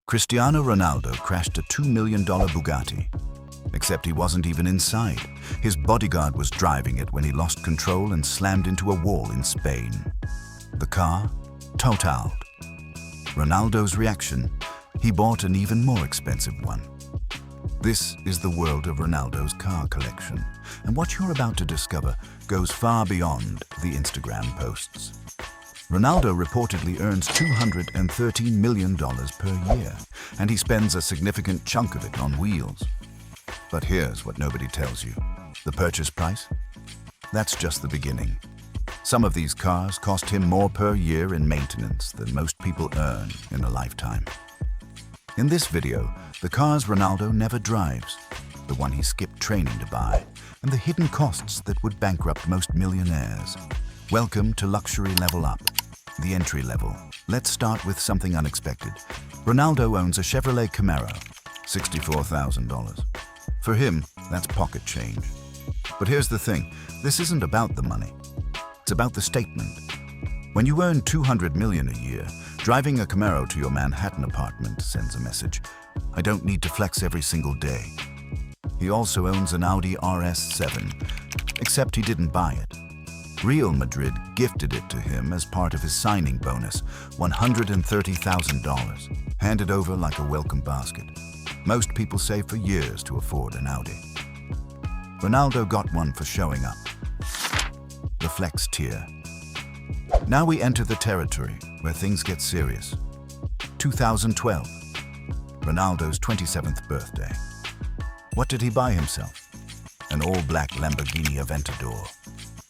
Cristiano Ronaldo crashed a $2 million Bugatti. Except he wasn't even inside. His bodyguard was driving it when he lost control and slammed into a wall in Spain. The car? Totaled. Ronaldo's reaction? He bought an even more expensive one. This is the world of Ronaldo's car collection, and what you're about to discover goes far beyond the Instagram posts. Ronaldo reportedly earns $213 million per year, and he spends a significant chunk of it on wheels. But here's what nobody tells you. The purchase price? That's just the beginning. Some of these cars cost him more per year in maintenance than most people earn in a lifetime. In this video, the cars Ronaldo never drives, the one he skipped training to buy, and the hidden costs that would bankrupt most millionaires. Welcome to Luxury Level Up, the entry level. Let's start with something unexpected. Ronaldo owns a Chevrolet Camaro, $64,000. For him, that's pocket change. But here's the thing, this isn't about the money. It's about the statement. When you earn $200 million a year, driving a Camaro to your Manhattan apartment sends a message. I don't need to flex every single day. He also owns an Audi RS7, except he didn't buy it. Real Madrid gifted it to him as part of his signing bonus, $130,000, handed over like a welcome basket. Most people save for years to afford an Audi. Ronaldo got one for showing up. The flex tier. Now we enter the territory where things get serious. 2012, Ronaldo's 27th birthday. What did he buy himself? An all-black Lamborghini Aventadors.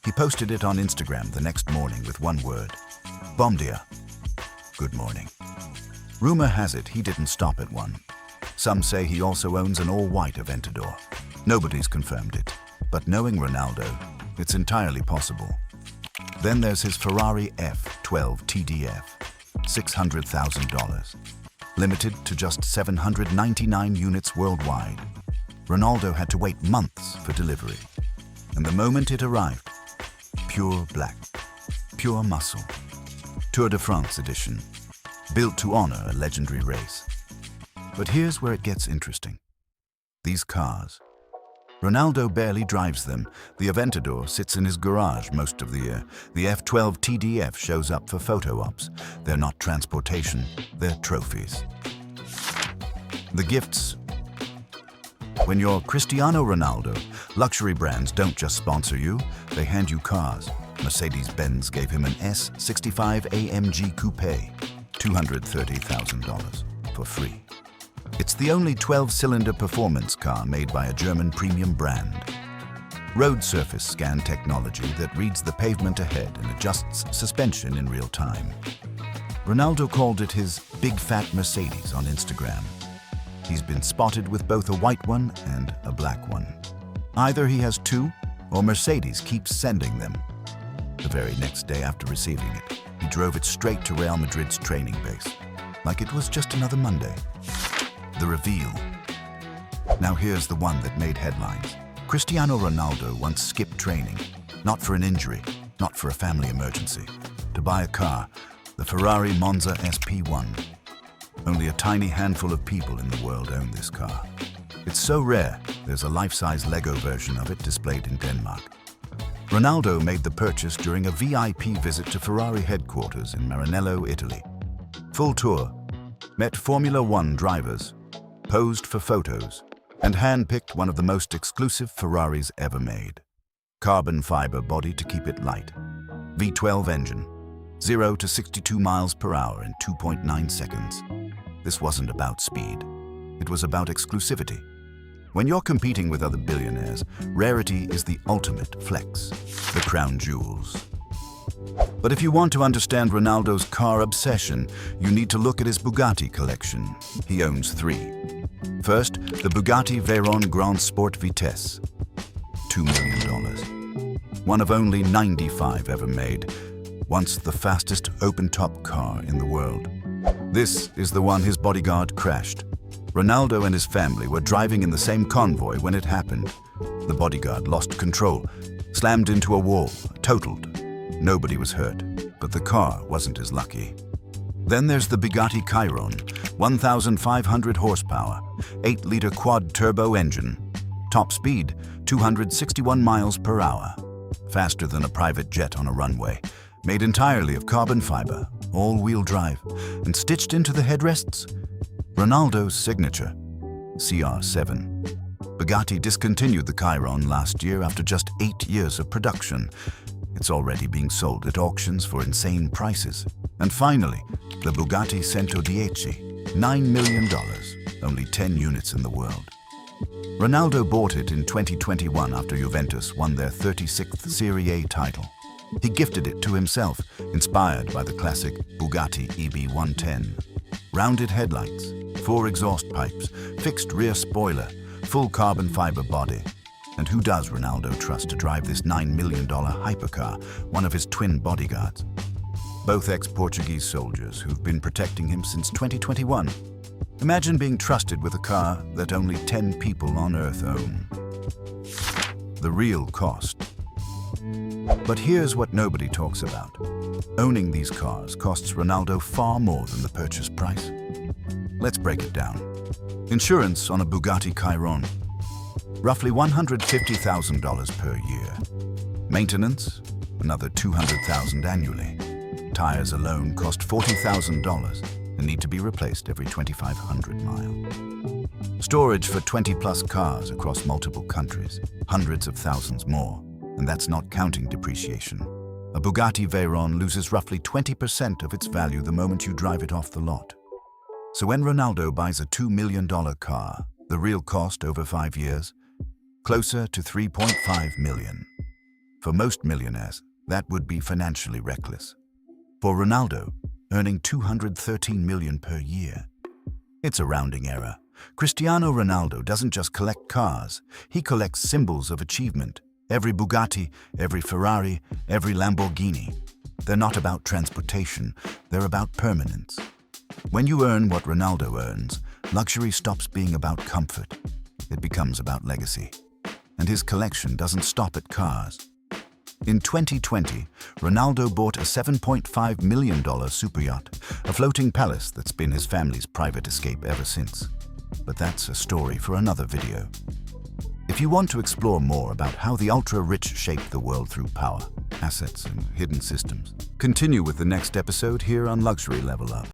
He posted it on Instagram the next morning with one word, "Bom dia." Good morning. Rumor has it he didn't stop at one. Some say he also owns an all-white Aventador. Nobody's confirmed it, but knowing Ronaldo, it's entirely possible. Then there's his Ferrari F12 TDF, $600,000. Limited to just 799 units worldwide. Ronaldo had to wait months for delivery. And the moment it arrived, pure black, pure muscle. Tour de France edition, built to honor a legendary race. But here's where it gets interesting. These cars. Ronaldo barely drives them. The Aventador sits in his garage most of the year. The F12 TDF shows up for photo ops. They're not transportation, they're trophies. The gifts. When you're Cristiano Ronaldo, luxury brands don't just sponsor you, they hand you cars. Mercedes-Benz gave him an S65 AMG Coupe, $230,000 for free. It's the only 12-cylinder performance car made by a German premium brand. Road surface scan technology that reads the pavement ahead and adjusts suspension in real time. Ronaldo called it his big fat Mercedes on Instagram. He's been spotted with both a white one and a black one. Either he has two, or Mercedes keeps sending them. The very next day after receiving it, he drove it straight to Real Madrid's training base, like it was just another Monday. The reveal. Now here's the one that made headlines. Cristiano Ronaldo once skipped training, not for an injury, not for a family emergency, to buy a car, the Ferrari Monza SP1. Only a tiny handful of people in the world own this car. It's so rare, there's a life-size Lego version of it displayed in Denmark. Ronaldo made the purchase during a VIP visit to Ferrari headquarters in Maranello, Italy. Full tour, met Formula One drivers, posed for photos, and hand-picked one of the most exclusive Ferraris ever made. Carbon fiber body to keep it light. V12 engine. 0 to 62 miles per hour in 2.9 seconds. This wasn't about speed. It was about exclusivity. When you're competing with other billionaires, rarity is the ultimate flex, the crown jewels. But if you want to understand Ronaldo's car obsession, you need to look at his Bugatti collection. He owns 3. First, the Bugatti Veyron Grand Sport Vitesse, $2 million. One of only 95 ever made, once the fastest open-top car in the world. This is the one his bodyguard crashed. Ronaldo and his family were driving in the same convoy when it happened. The bodyguard lost control, slammed into a wall, totaled. Nobody was hurt, but the car wasn't as lucky. Then there's the Bugatti Chiron, 1,500 horsepower, 8-liter quad-turbo engine. Top speed, 261 miles per hour. Faster than a private jet on a runway. Made entirely of carbon fiber, all-wheel drive, and stitched into the headrests, Ronaldo's signature, CR7. Bugatti discontinued the Chiron last year after just 8 years of production. It's already being sold at auctions for insane prices. And finally, the Bugatti Centodieci, $9 million, only 10 units in the world. Ronaldo bought it in 2021 after Juventus won their 36th Serie A title. He gifted it to himself, inspired by the classic Bugatti EB110. Rounded headlights, 4 exhaust pipes, fixed rear spoiler, full carbon fiber body. And who does Ronaldo trust to drive this $9 million hypercar, one of his twin bodyguards? Both ex-Portuguese soldiers who've been protecting him since 2021. Imagine being trusted with a car that only 10 people on Earth own. The real cost. But here's what nobody talks about. Owning these cars costs Ronaldo far more than the purchase price. Let's break it down. Insurance on a Bugatti Chiron, roughly $150,000 per year. Maintenance, another $200,000 annually. Tires alone cost $40,000 and need to be replaced every 2,500 miles. Storage for 20-plus cars across multiple countries, hundreds of thousands more, and that's not counting depreciation. A Bugatti Veyron loses roughly 20% of its value the moment you drive it off the lot. So when Ronaldo buys a $2 million car, the real cost over 5 years, closer to $3.5 million. For most millionaires, that would be financially reckless. For Ronaldo, earning $213 million per year, it's a rounding error. Cristiano Ronaldo doesn't just collect cars, he collects symbols of achievement. Every Bugatti, every Ferrari, every Lamborghini. They're not about transportation, they're about permanence. When you earn what Ronaldo earns, luxury stops being about comfort. It becomes about legacy. And his collection doesn't stop at cars. In 2020, Ronaldo bought a $7.5 million superyacht, a floating palace that's been his family's private escape ever since. But that's a story for another video. If you want to explore more about how the ultra-rich shape the world through power, assets, and hidden systems, continue with the next episode here on Luxury Level Up.